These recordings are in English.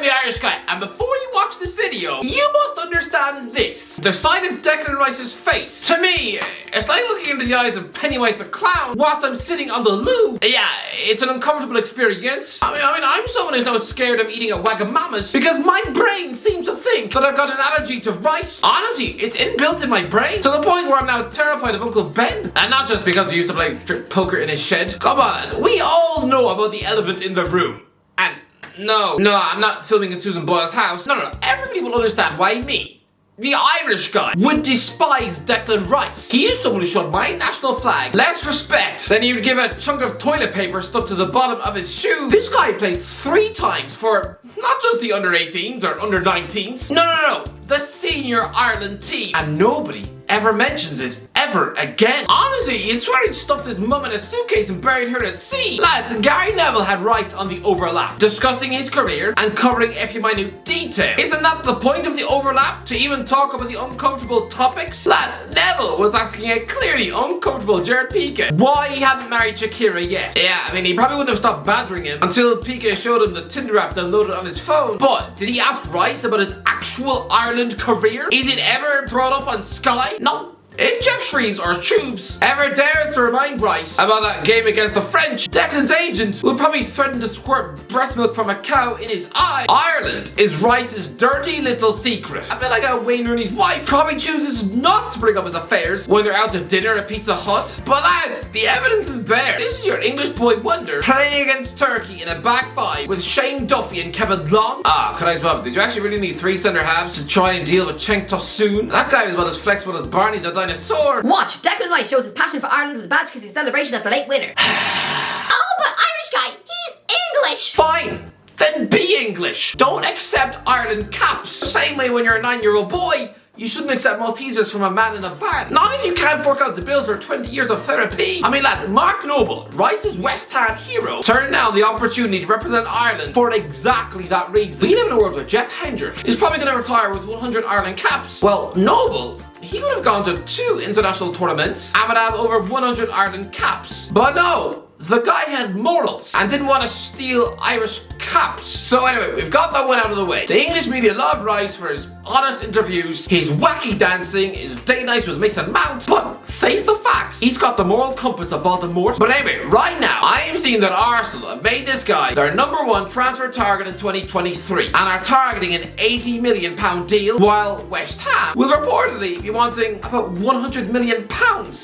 the Irish guy, and before you watch this video, you must understand this. The sight of Declan Rice's face, to me, it's like looking into the eyes of Pennywise the Clown whilst I'm sitting on the loo. Yeah, it's an uncomfortable experience. I mean, I'm someone who's now scared of eating a Wagamama's because my brain seems to think that I've got an allergy to rice. Honestly, it's inbuilt in my brain to the point where I'm now terrified of Uncle Ben. And not just because we used to play strip poker in his shed. Come on, lads, we all know about the elephant in the room. And no, I'm not filming in Susan Boyle's house. No, everybody will understand why me, the Irish guy, would despise Declan Rice. He is someone who showed my national flag less respect than he would give a chunk of toilet paper stuck to the bottom of his shoe. This guy played 3 times for not just the under-18s or under-19s. No, the senior Ireland team. And nobody ever mentions it ever again. Honestly, you'd swear he'd stuffed his mum in a suitcase and buried her at sea. Lads, Gary Neville had Rice on the overlap, discussing his career and covering every minute detail. Isn't that the point of the overlap? To even talk about the uncomfortable topics? Lads, Neville was asking a clearly uncomfortable Jared Piqué why he hadn't married Shakira yet. Yeah, I mean, he probably wouldn't have stopped badgering him until Piqué showed him the Tinder app downloaded on his phone. But did he ask Rice about his actual Ireland career? Is it ever brought up on Sky? No. If Jeff Shreves or Tubes ever dares to remind Rice about that game against the French, Declan's agent will probably threaten to squirt breast milk from a cow in his eye. Ireland is Rice's dirty little secret. I feel like how Wayne Rooney's wife probably chooses not to bring up his affairs when they're out to dinner at Pizza Hut. But lads, the evidence is there. This is your English boy wonder playing against Turkey in a back 5 with Shane Duffy and Kevin Long. Can I spell? Did you actually really need 3 centre halves to try and deal with Cenk Tosun? That guy was about as flexible as Barney the dinosaur. Watch, Declan Rice shows his passion for Ireland with a badge kissing celebration at the late winner. Oh, but Irish guy, he's English. Fine, then be English. Don't accept Ireland caps. The same way when you're a 9-year-old boy, you shouldn't accept Maltesers from a man in a van. Not if you can't fork out the bills for 20 years of therapy. I mean, lads, Mark Noble, Rice's West Ham hero, turned down the opportunity to represent Ireland for exactly that reason. We live in a world where Jeff Hendrick is probably going to retire with 100 Ireland caps. Well, Noble, he would have gone to 2 international tournaments and would have over 100 Ireland caps. But no, the guy had morals and didn't want to steal Irish caps. So anyway, we've got that one out of the way. The English media love Rice for his honest interviews, his wacky dancing, his date nights with Mason Mount, but face the facts, he's got the moral compass of Voldemort. But anyway, right now, I am seeing that Arsenal have made this guy their #1 transfer target in 2023 and are targeting an £80 million deal, while West Ham will reportedly be wanting about £100 million.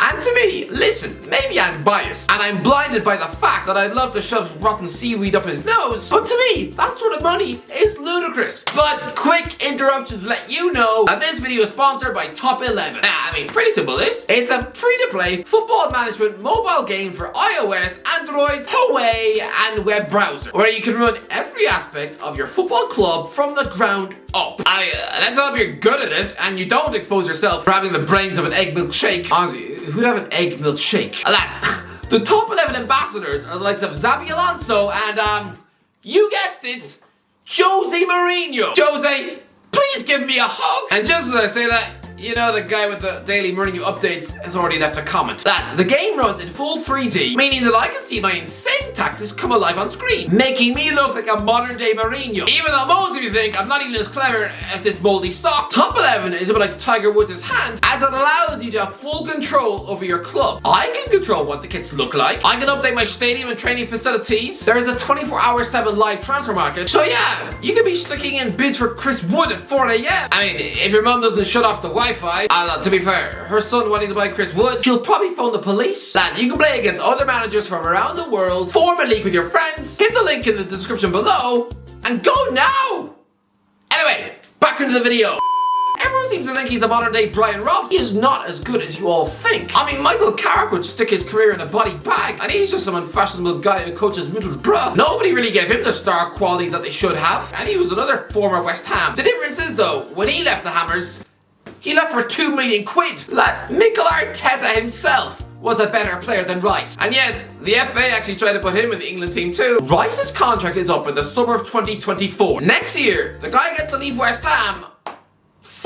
And to me, listen, maybe I'm biased and I'm blinded by the fact that I'd love to shove rotten seaweed up his nose, but to me, that sort of money is ludicrous. But quick interruption to let you know that this video is sponsored by Top 11. I mean, pretty simple this. It's a free-to-play football management mobile game for iOS, Android, Huawei, and web browser, where you can run every aspect of your football club from the ground up. Let's hope you're good at it and you don't expose yourself for having the brains of an egg milkshake. Honestly, who'd have an egg milkshake? Lad, the top 11 ambassadors are the likes of Xabi Alonso and, you guessed it, Jose Mourinho. Jose, please give me a hug. And just as I say that, you know the guy with the daily Mourinho updates has already left a comment. Lads, the game runs in full 3D, meaning that I can see my insane tactics come alive on screen, making me look like a modern day Mourinho. Even though most of you think I'm not even as clever as this moldy sock, Top 11 is a bit like Tiger Woods' hand, as it allows you to have full control over your club. I can control what the kits look like. I can update my stadium and training facilities. There is a 24/7 live transfer market. So yeah, you could be sticking in bids for Chris Wood at 4 AM. I mean, if your mum doesn't shut off the Wi-Fi, to be fair, her son wanting to buy Chris Wood, she'll probably phone the police. Lad, you can play against other managers from around the world, form a league with your friends, hit the link in the description below, and go now! Anyway, back into the video. Everyone seems to think he's a modern day Brian Robson. He is not as good as you all think. I mean, Michael Carrick would stick his career in a body bag, and he's just some unfashionable guy who coaches Middlesbrough. Nobody really gave him the star quality that they should have, and he was another former West Ham. The difference is though, when he left the Hammers, he left for £2 million. Lads, Mikel Arteta himself was a better player than Rice. And yes, the FA actually tried to put him in the England team too. Rice's contract is up in the summer of 2024. Next year, the guy gets to leave West Ham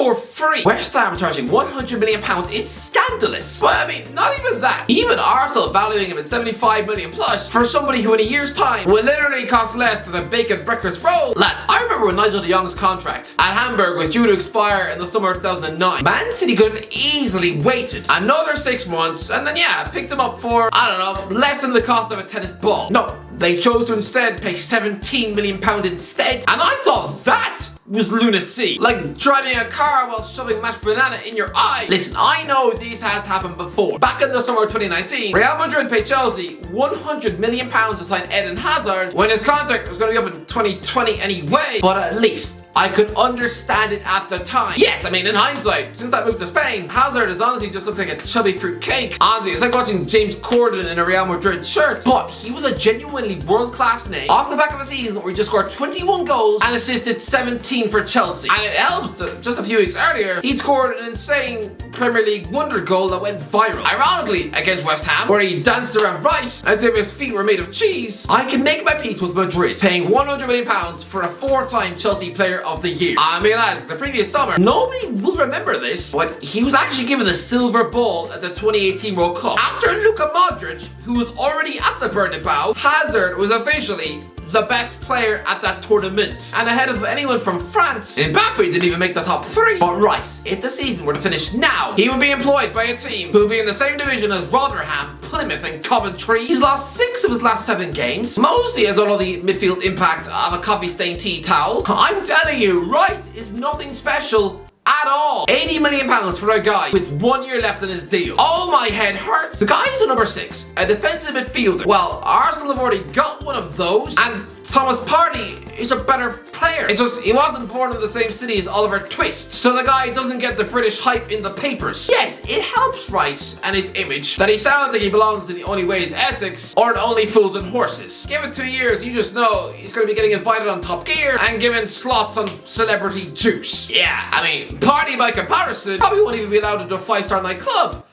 for free. West Ham charging £100 million is scandalous. But I mean, not even that. Even Arsenal valuing him at 75 million plus for somebody who in a year's time will literally cost less than a bacon breakfast roll. Lads, I remember when Nigel de Jong's contract at Hamburg was due to expire in the summer of 2009. Man City could have easily waited another 6 months and then picked him up for, I don't know, less than the cost of a tennis ball. No, they chose to instead pay £17 million instead. And I thought that was lunacy. Like driving a car while shoving mashed banana in your eye. Listen, I know this has happened before. Back in the summer of 2019, Real Madrid paid Chelsea £100 million to sign Eden Hazard when his contract was going to be up in 2020 anyway. But at least I could understand it at the time. Yes, I mean, in hindsight, since that move to Spain, Hazard has honestly just looked like a chubby fruit cake. Honestly, it's like watching James Corden in a Real Madrid shirt. But he was a genuinely world-class name off the back of a season where he just scored 21 goals and assisted 17 for Chelsea. And it helps that just a few weeks earlier, he'd scored an insane Premier League wonder goal that went viral. Ironically, against West Ham, where he danced around Rice as if his feet were made of cheese. I can make my peace with Madrid, paying £100 million for a 4-time Chelsea Player of the Year. I mean, lads, the previous summer, nobody will remember this, but he was actually given the silver ball at the 2018 World Cup. After Luka Modric, who was already at the Bernabeu, Hazard was officially the best player at that tournament. And ahead of anyone from France, Mbappe didn't even make the top 3. But Rice, if the season were to finish now, he would be employed by a team who would be in the same division as Rotherham, Plymouth and Coventry. He's lost 6 of his last 7 games, mostly as all of the midfield impact of a coffee-stained tea towel. I'm telling you, Rice is nothing special at all. £80 million for a guy with 1 year left in his deal. Oh, my head hurts. The guy is a number 6, a defensive midfielder. Well, Arsenal have already got one of those, and Thomas Partey is a better player. It's just he wasn't born in the same city as Oliver Twist, so the guy doesn't get the British hype in the papers. Yes, it helps Rice and his image that he sounds like he belongs in The Only Way is Essex or Only Fools and Horses. Give it 2 years, you just know he's going to be getting invited on Top Gear and given slots on Celebrity Juice. Yeah, I mean, Partey by comparison probably won't even be allowed into a 5-star nightclub.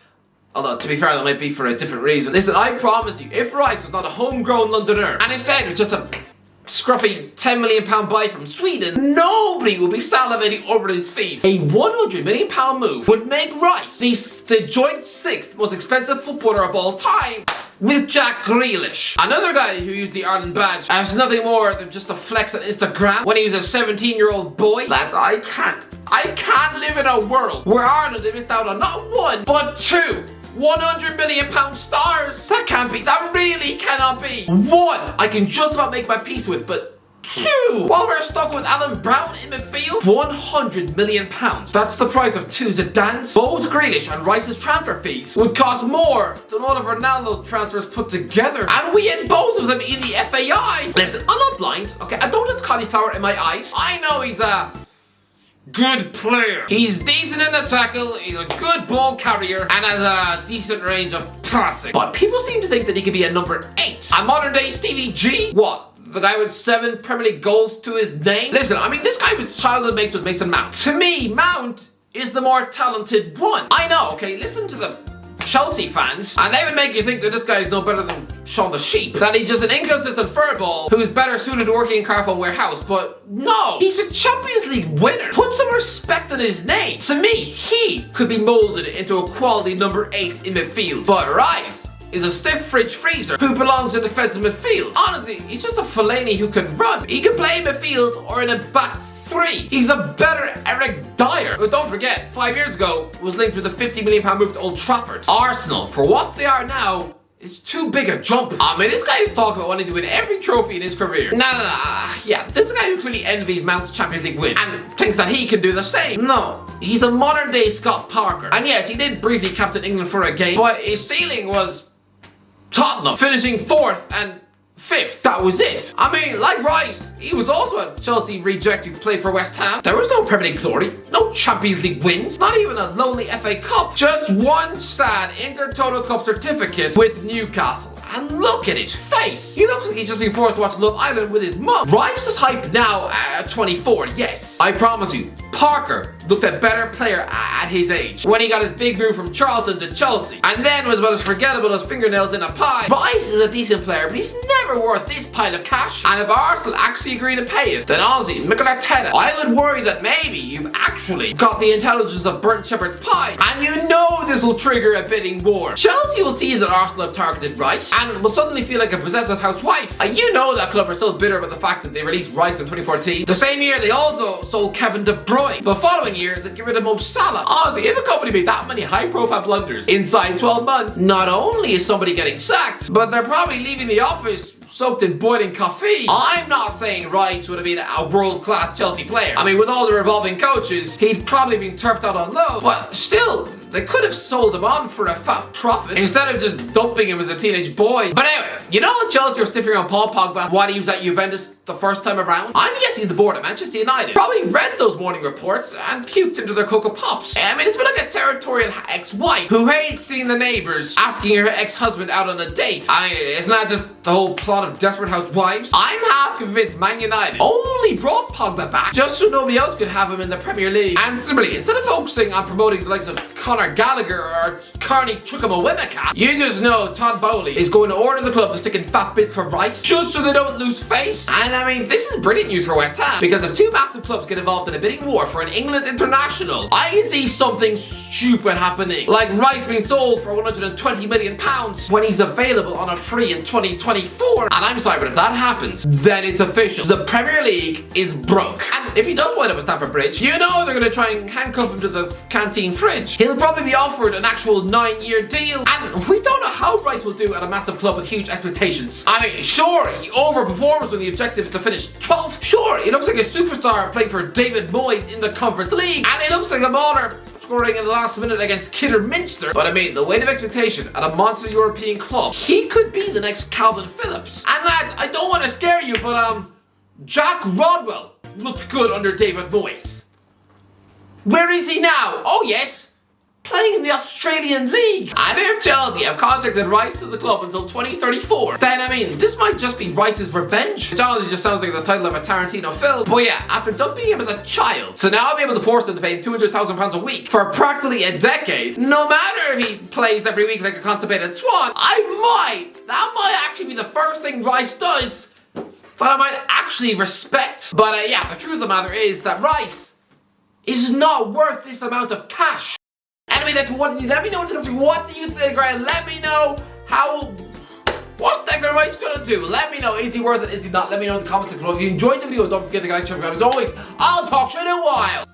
Although, to be fair, that might be for a different reason. Listen, I promise you, if Rice was not a homegrown Londoner and instead was just a scruffy £10 million buy from Sweden, nobody will be salivating over his fees. A £100 million move would make Rice the joint 6th most expensive footballer of all time, with Jack Grealish. Another guy who used the Ireland badge as nothing more than just a flex on Instagram when he was a 17-year-old boy. Lads, I can't live in a world where Ireland have missed out on not 1, but 2 £100 million stars. That can't be. That really cannot be. 1, I can just about make my peace with, but 2, while we're stuck with Alan Brown in midfield, £100 million. That's the price of 2 Zidanes. Both Grealish and Rice's transfer fees would cost more than all of Ronaldo's transfers put together. And we had both of them in the FAI. Listen, I'm not blind, okay? I don't have cauliflower in my eyes. I know he's a good player. He's decent in the tackle, he's a good ball carrier, and has a decent range of passing. But people seem to think that he could be a number 8. A modern day Stevie G? What? The guy with 7 Premier League goals to his name? Listen, I mean, this guy was childhood mates with Mason Mount. To me, Mount is the more talented one. I know, okay, listen to the Chelsea fans, and they would make you think that this guy is no better than Shaun the Sheep, that he's just an inconsistent furball who's better suited to working in Carphone Warehouse, but no, he's a Champions League winner. Put some respect on his name. To me, he could be molded into a quality number 8 in midfield, but Rice is a stiff fridge freezer who belongs in defensive midfield. Honestly, he's just a Fellaini who can run. He can play in midfield or in a back 3. He's a better Eric Dyer. But don't forget, 5 years ago was linked with a £50 million move to Old Trafford. Arsenal, for what they are now, is too big a jump. I mean, this guy is talking about wanting to win every trophy in his career. Nah, yeah, this guy who clearly envies Mount's Champions League win and thinks that he can do the same. No, he's a modern day Scott Parker. And yes, he did briefly captain England for a game, but his ceiling was Tottenham, finishing 4th and 5th. That was it. I mean, like Rice, he was also a Chelsea reject who played for West Ham. There was no Premier League glory, no Champions League wins, not even a lonely FA Cup. Just one sad Inter-Total Cup certificate with Newcastle. And look at his face. He looks like he's just been forced to watch Love Island with his mum. Rice is hype now at 24, yes. I promise you, Parker looked a better player at his age when he got his big move from Charlton to Chelsea, and then was about as forgettable as fingernails in a pie. Rice is a decent player, but he's never worth this pile of cash. And if Arsenal actually agree to pay it, then Aussie Mikel Arteta, I would worry that maybe you've actually got the intelligence of burnt shepherd's pie, and you know this will trigger a bidding war. Chelsea will see that Arsenal have targeted Rice and will suddenly feel like a possessive housewife. And you know that club are still bitter about the fact that they released Rice in 2014. The same year they also sold Kevin De Bruyne. The following year they get rid of Mo Salah. Honestly, if a company made that many high-profile blunders inside 12 months, not only is somebody getting sacked, but they're probably leaving the office soaked in boiling coffee. I'm not saying Rice would have been a world-class Chelsea player. I mean, with all the revolving coaches, he'd probably been turfed out on loan, but still, they could have sold him on for a fat profit instead of just dumping him as a teenage boy. But anyway, you know when Chelsea were sniffing around Paul Pogba while he was at Juventus the first time around? I'm guessing the board at Manchester United probably read those morning reports and puked into their Cocoa Pops. I mean, it's been like a territorial ex-wife who hates seeing the neighbours asking her ex-husband out on a date. I mean, isn't that just the whole plot of Desperate Housewives? I'm half convinced Man United only brought Pogba back just so nobody else could have him in the Premier League. And similarly, instead of focusing on promoting the likes of Conor Gallagher or Carney Chukwuemeka, you just know Todd Bowley is going to order the club to stick in fat bits for Rice just so they don't lose face. And I mean, this is brilliant news for West Ham, because if two massive clubs get involved in a bidding war for an England international, I can see something stupid happening, like Rice being sold for £120 million when he's available on a free in 2024. And I'm sorry, but if that happens, then it's official. The Premier League is broke. And if he does wind up at Stamford Bridge, you know they're going to try and handcuff him to the canteen fridge. He'll probably be offered an actual 9-year deal, and we don't know how Rice will do at a massive club with huge expectations. I mean, sure, he overperforms when the objective is to finish 12th. Sure, he looks like a superstar playing for David Moyes in the Conference League, and he looks like a baller scoring in the last minute against Kidderminster. But I mean, the weight of expectation at a monster European club, he could be the next Calvin Phillips. And lads, I don't want to scare you, but Jack Rodwell looked good under David Moyes. Where is he now? Oh yes, playing in the Australian League. And if Chelsea have contacted Rice to the club until 2034, then I mean, this might just be Rice's revenge. It honestly just sounds like the title of a Tarantino film. But yeah, after dumping him as a child, so now I'll be able to force him to pay him £200,000 a week for practically a decade, no matter if he plays every week like a constipated swan, that might actually be the first thing Rice does that I might actually respect. But yeah, the truth of the matter is that Rice is not worth this amount of cash. Anyway, that's what. Let me know what do you think, right? Let me know what's Declan Rice gonna do? Let me know, is he worth it, is he not? Let me know in the comments section below. If you enjoyed the video, don't forget to like, subscribe. As always, I'll talk to you in a while.